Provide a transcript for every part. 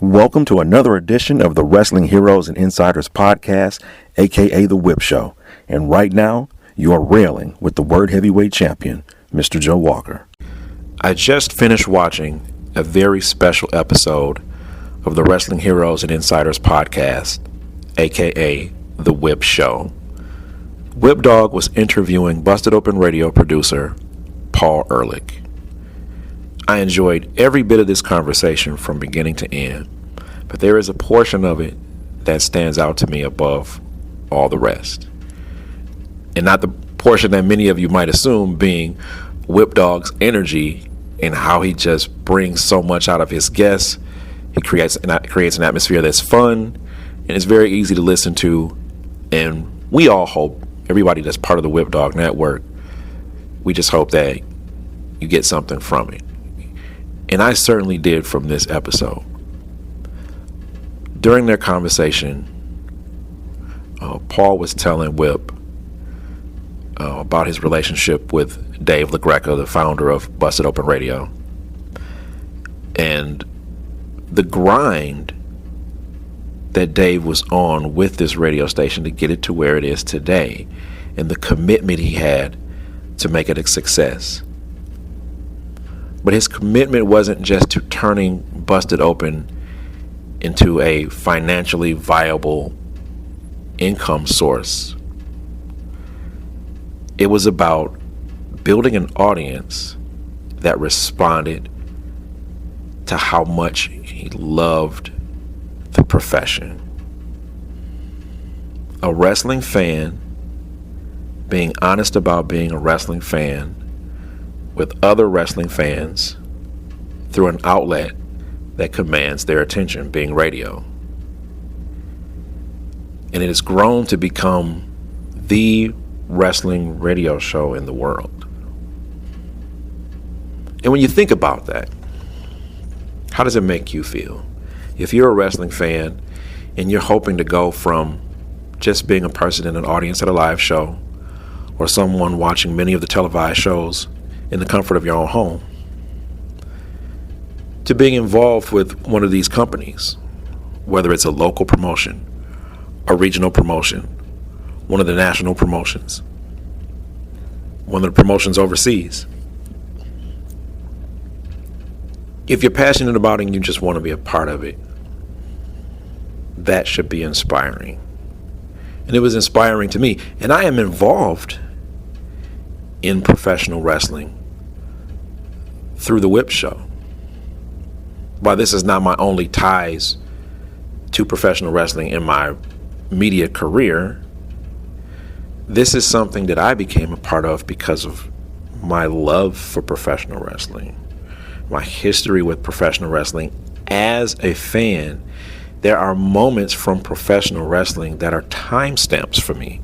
Welcome to another edition of the Wrestling Heroes and Insiders podcast, aka The Whip Show. And right now, you're railing with the World Heavyweight Champion, Mr. Joe Walker. I just finished watching a very special episode of the Wrestling Heroes and Insiders podcast, aka The Whip Show. Whip Dog was interviewing Busted Open Radio producer Paul Erlick. I enjoyed every bit of this conversation from beginning to end, but there is a portion of it that stands out to me above all the rest. And not the portion that many of you might assume being Whip Dog's energy and how he just brings so much out of his guests. He creates an atmosphere that's fun and it's very easy to listen to. And we all hope, everybody that's part of the Whip Dog Network, we just hope that you get something from it. And I certainly did from this episode. During their conversation, Paul was telling Whip about his relationship with Dave LaGreca, the founder of Busted Open Radio, and the grind that Dave was on with this radio station to get it to where it is today, and the commitment he had to make it a success. But his commitment wasn't just to turning Busted Open into a financially viable income source. It was about building an audience that responded to how much he loved the profession. A wrestling fan being honest about being a wrestling fan with other wrestling fans through an outlet that commands their attention, being radio. And it has grown to become the wrestling radio show in the world. And when you think about that, how does it make you feel? If you're a wrestling fan and you're hoping to go from just being a person in an audience at a live show or someone watching many of the televised shows in the comfort of your own home, to being involved with one of these companies, whether it's a local promotion, a regional promotion, one of the national promotions, one of the promotions overseas. If you're passionate about it and you just want to be a part of it, that should be inspiring. And it was inspiring to me. And I am involved in professional wrestling through the Whip Show. While this is not my only ties to professional wrestling in my media career, this is something that I became a part of because of my love for professional wrestling, my history with professional wrestling. As a fan, there are moments from professional wrestling that are timestamps for me.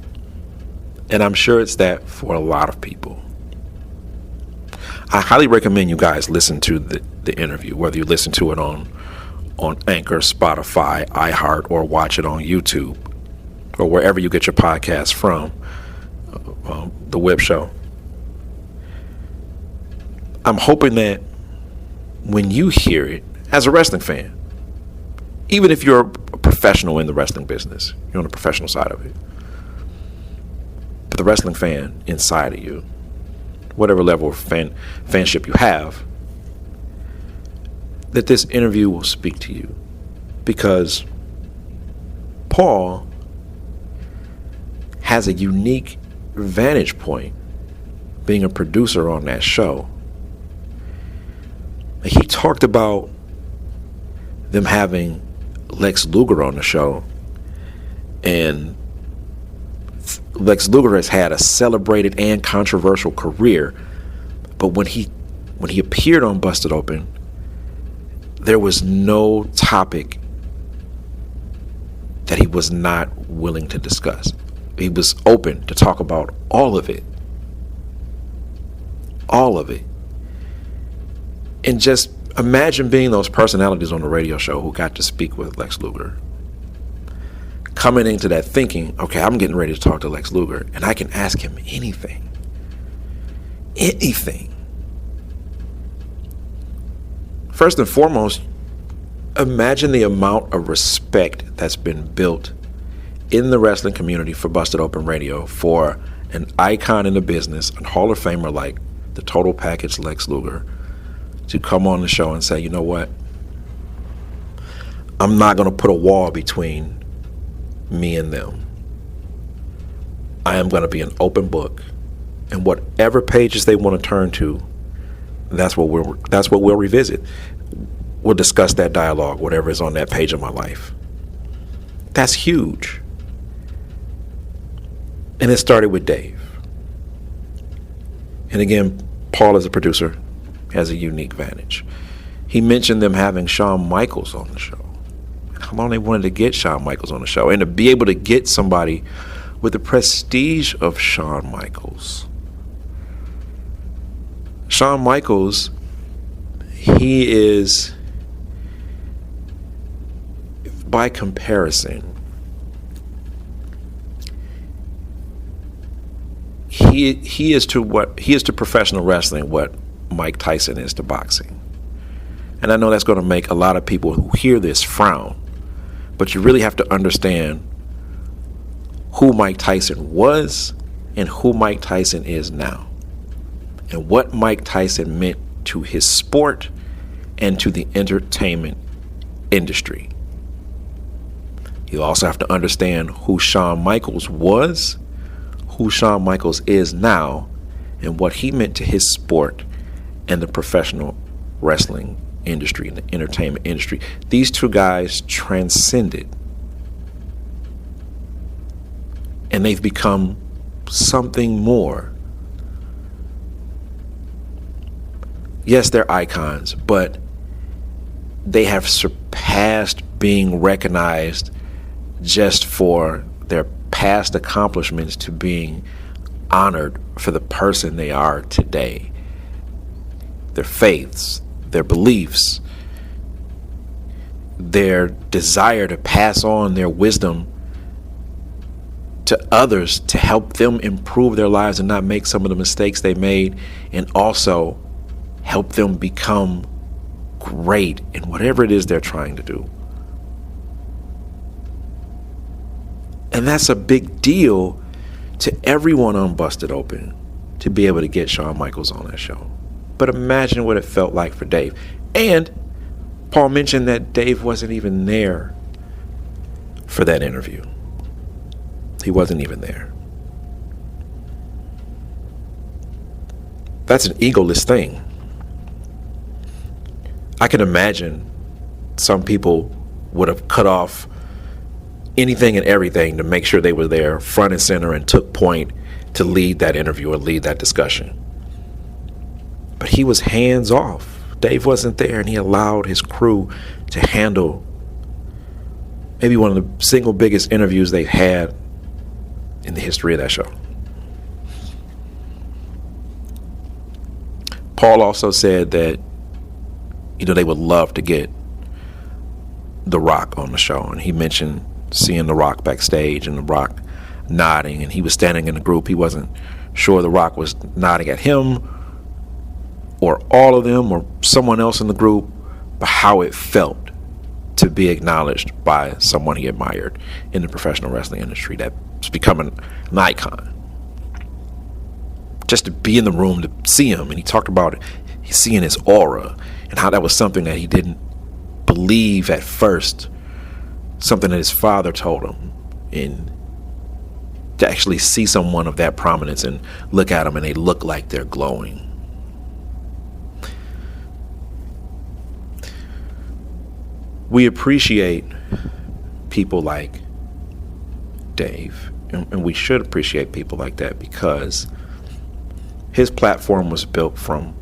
And I'm sure it's that for a lot of people. I highly recommend you guys listen to the interview, whether you listen to it on Anchor, Spotify, iHeart, or watch it on YouTube, or wherever you get your podcasts from, The Whip Show. I'm hoping that when you hear it, as a wrestling fan, even if you're a professional in the wrestling business, you're on the professional side of it, but the wrestling fan inside of you, whatever level of fanship you have, that this interview will speak to you. Because Paul has a unique vantage point being a producer on that show. He talked about them having Lex Luger on the show, and Lex Luger has had a celebrated and controversial career, but when he appeared on Busted Open, there was no topic that he was not willing to discuss. He was open to talk about all of it. All of it. And just imagine being those personalities on the radio show who got to speak with Lex Luger. Coming into that thinking, okay, I'm getting ready to talk to Lex Luger, and I can ask him anything. Anything. First and foremost, Imagine the amount of respect that's been built in the wrestling community for Busted Open Radio, for an icon in the business, a Hall of Famer like the Total Package Lex Luger, to come on the show and say, you know what? I'm not going to put a wall between me and them. I am going to be an open book, and whatever pages they want to turn to, that's what we'll revisit. We'll discuss that dialogue, whatever is on that page of my life. That's huge. And it started with Dave. And again, Paul, as a producer, has a unique vantage. He mentioned them having Shawn Michaels on the show. How long they wanted to get Shawn Michaels on the show. And to be able to get somebody with the prestige of Shawn Michaels. Shawn Michaels, he is, by comparison, he is to professional wrestling what Mike Tyson is to boxing. And I know that's going to make a lot of people who hear this frown, but you really have to understand who Mike Tyson was and who Mike Tyson is now, and what Mike Tyson meant to his sport and to the entertainment industry. You also have to understand who Shawn Michaels was, who Shawn Michaels is now, and what he meant to his sport and the professional wrestling industry and the entertainment industry. These two guys transcended, and they've become something more. Yes, they're icons, but they have surpassed being recognized just for their past accomplishments to being honored for the person they are today. Their faiths, their beliefs, their desire to pass on their wisdom to others to help them improve their lives and not make some of the mistakes they made, and also help them become great in whatever it is they're trying to do. And that's a big deal to everyone on Busted Open to be able to get Shawn Michaels on that show. But imagine what it felt like for Dave. And Paul mentioned that Dave wasn't even there for that interview. He wasn't even there. That's an egoless thing. I can imagine some people would have cut off anything and everything to make sure they were there front and center and took point to lead that interview or lead that discussion. But he was hands off. Dave wasn't there, and he allowed his crew to handle maybe one of the single biggest interviews they've had in the history of that show. Paul also said that, they would love to get The Rock on the show. And he mentioned seeing The Rock backstage and The Rock nodding, and he was standing in the group. He wasn't sure The Rock was nodding at him or all of them or someone else in the group, but how it felt to be acknowledged by someone he admired in the professional wrestling industry that's becoming an icon. Just to be in the room, to see him, and he talked about it, seeing his aura and how that was something that he didn't believe at first, something that his father told him, and to actually see someone of that prominence and look at them and they look like they're glowing. We appreciate people like Dave, and we should appreciate people like that, because his platform was built from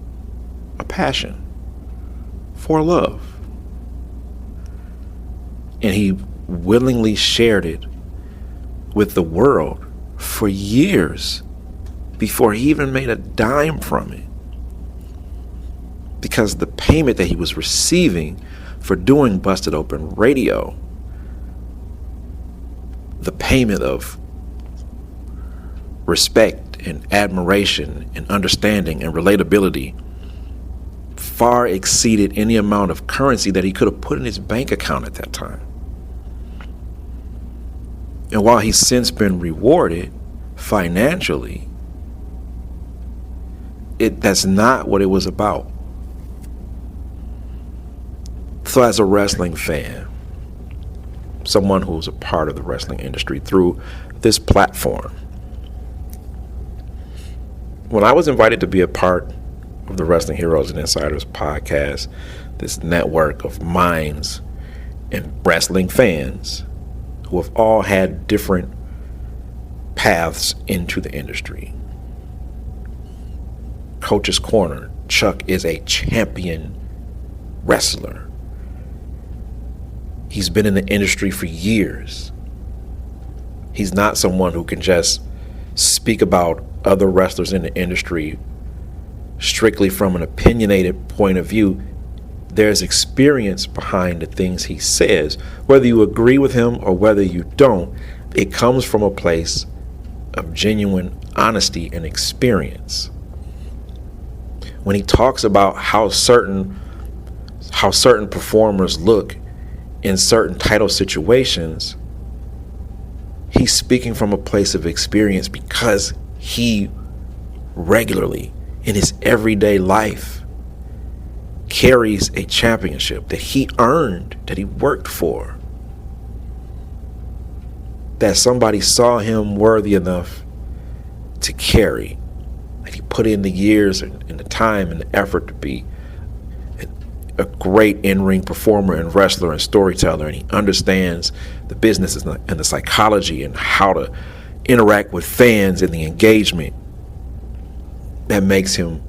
a passion for love, and he willingly shared it with the world for years before he even made a dime from it, because the payment that he was receiving for doing Busted Open Radio, the payment of respect and admiration and understanding and relatability far exceeded any amount of currency that he could have put in his bank account at that time. And while he's since been rewarded financially, that's not what it was about. So as a wrestling fan, someone who's a part of the wrestling industry through this platform, when I was invited to be a part of the Wrestling Heroes and Insiders podcast, this network of minds and wrestling fans who have all had different paths into the industry. Coach's Corner, Chuck is a champion wrestler. He's been in the industry for years. He's not someone who can just speak about other wrestlers in the industry strictly from an opinionated point of view. There's experience behind the things he says. Whether you agree with him or whether you don't, it comes from a place of genuine honesty and experience. When he talks about how certain performers look in certain title situations, he's speaking from a place of experience because he regularly in his everyday life carries a championship that he earned, that he worked for, that somebody saw him worthy enough to carry, that he put in the years and the time and the effort to be a great in-ring performer and wrestler and storyteller, and he understands the business and the psychology and how to interact with fans and the engagement that makes him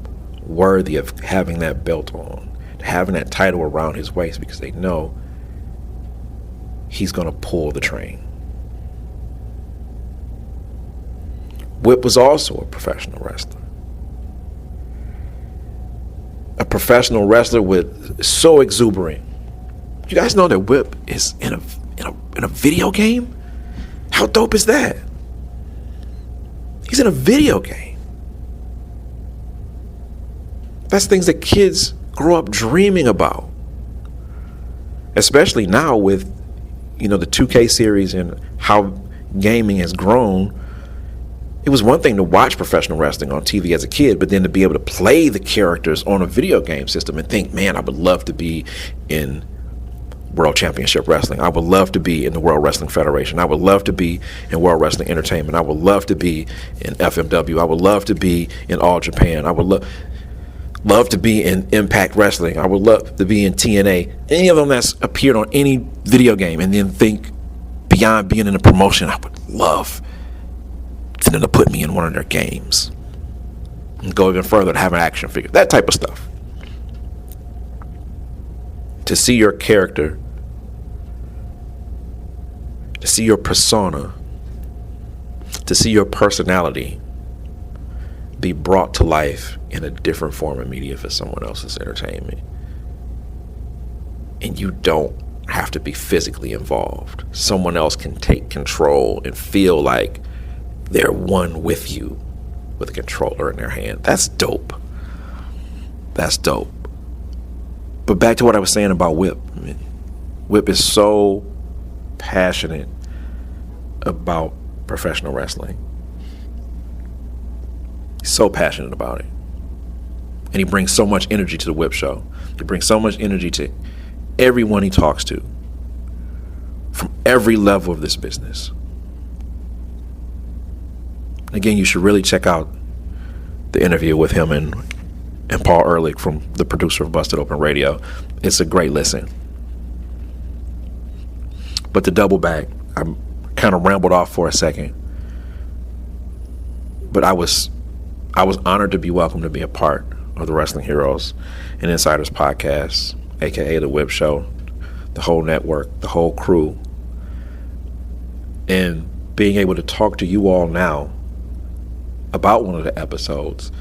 worthy of having that belt on, having that title around his waist, because they know he's going to pull the train. Whip was also a professional wrestler. A professional wrestler with so exuberant. You guys know that Whip is in a video game? How dope is that? He's in a video game. That's things that kids grow up dreaming about. Especially now with, the 2K series and how gaming has grown. It was one thing to watch professional wrestling on TV as a kid, but then to be able to play the characters on a video game system and think, man, I would love to be in World Championship Wrestling. I would love to be in the World Wrestling Federation. I would love to be in World Wrestling Entertainment. I would love to be in FMW. I would love to be in All Japan. I would love to be in Impact Wrestling. I would love to be in TNA. Any of them that's appeared on any video game, and then think beyond being in a promotion, I would love for them to put me in one of their games and go even further to have an action figure. That type of stuff. To see your character, to see your persona, to see your personality be brought to life in a different form of media for someone else's entertainment. And you don't have to be physically involved. Someone else can take control and feel like they're one with you with a controller in their hand. That's dope. That's dope. But back to what I was saying about Whip. Whip is so passionate about professional wrestling. He's so passionate about it. And he brings so much energy to the Whip show. He brings so much energy to everyone he talks to from every level of this business. Again, you should really check out the interview with him and Paul Erlick, from the producer of Busted Open Radio. It's a great listen. But to double back, I kind of rambled off for a second. But I was honored to be welcomed to be a part of the Wrestling Heroes and Insiders podcast, aka the Whip Show, the whole network, the whole crew. And being able to talk to you all now about one of the episodes,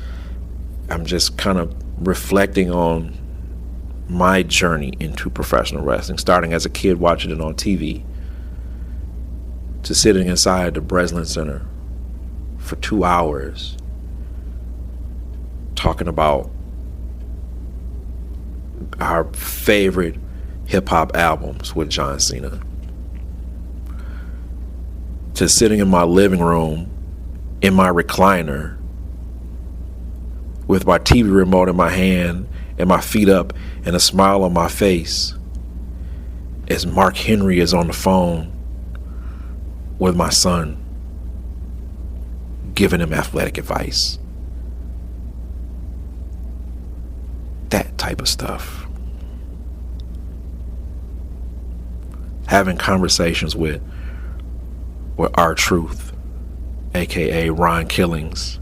I'm just kind of reflecting on my journey into professional wrestling, starting as a kid watching it on TV, to sitting inside the Breslin Center for 2 hours talking about our favorite hip hop albums with John Cena, to sitting in my living room in my recliner with my TV remote in my hand and my feet up and a smile on my face as Mark Henry is on the phone with my son, giving him athletic advice. That type of stuff. Having conversations with R-Truth, aka Ron Killings.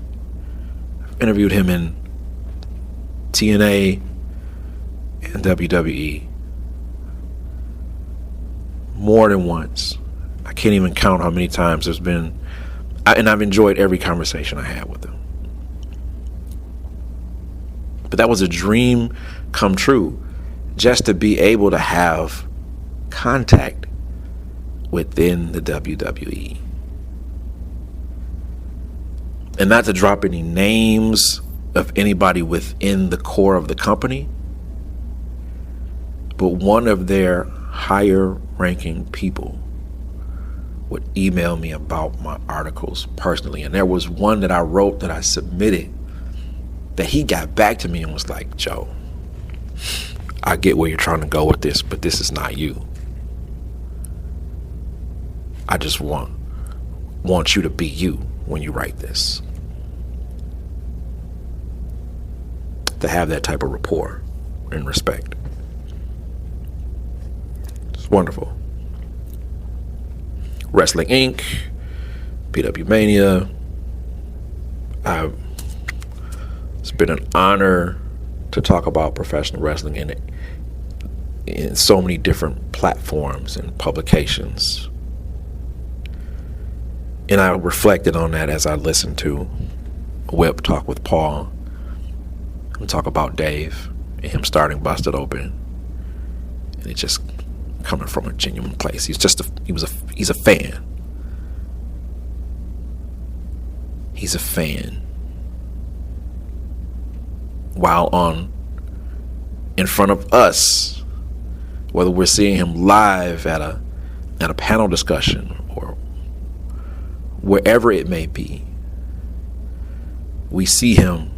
I've interviewed him in TNA and WWE more than once. I can't even count how many times there's been, and I've enjoyed every conversation I had with him. But that was a dream come true, just to be able to have contact within the WWE. And not to drop any names of anybody within the core of the company, but one of their higher ranking people would email me about my articles personally. And there was one that I wrote that I submitted that he got back to me and was like, Joe, I get where you're trying to go with this, but this is not you. I just want you to be you when you write this. To have that type of rapport and respect. It's wonderful. Wrestling Inc., PW Mania. It's been an honor to talk about professional wrestling in so many different platforms and publications. And I reflected on that as I listened to Whip talk with Paul and talk about Dave and him starting Busted Open. And it just coming from a genuine place. He's a fan. He's a fan. While in front of us, whether we're seeing him live at a panel discussion or wherever it may be, we see him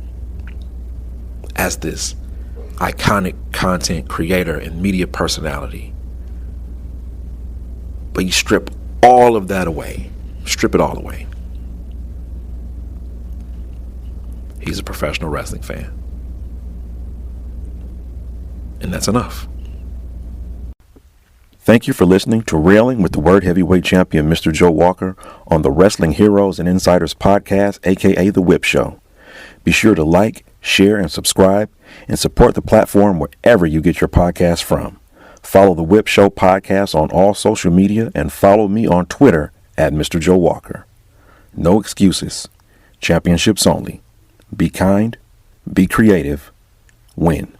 as this iconic content creator and media personality. But you strip all of that away. Strip it all away. He's a professional wrestling fan. And that's enough. Thank you for listening to Railing with the Word Heavyweight Champion, Mr. Joe Walker, on the Wrestling Heroes and Insiders podcast, aka The Whip Show. Be sure to like, share, and subscribe, and support the platform wherever you get your podcasts from. Follow The Whip Show podcast on all social media, and follow me on Twitter at Mr. Joe Walker. No excuses. Championships only. Be kind, be creative, win.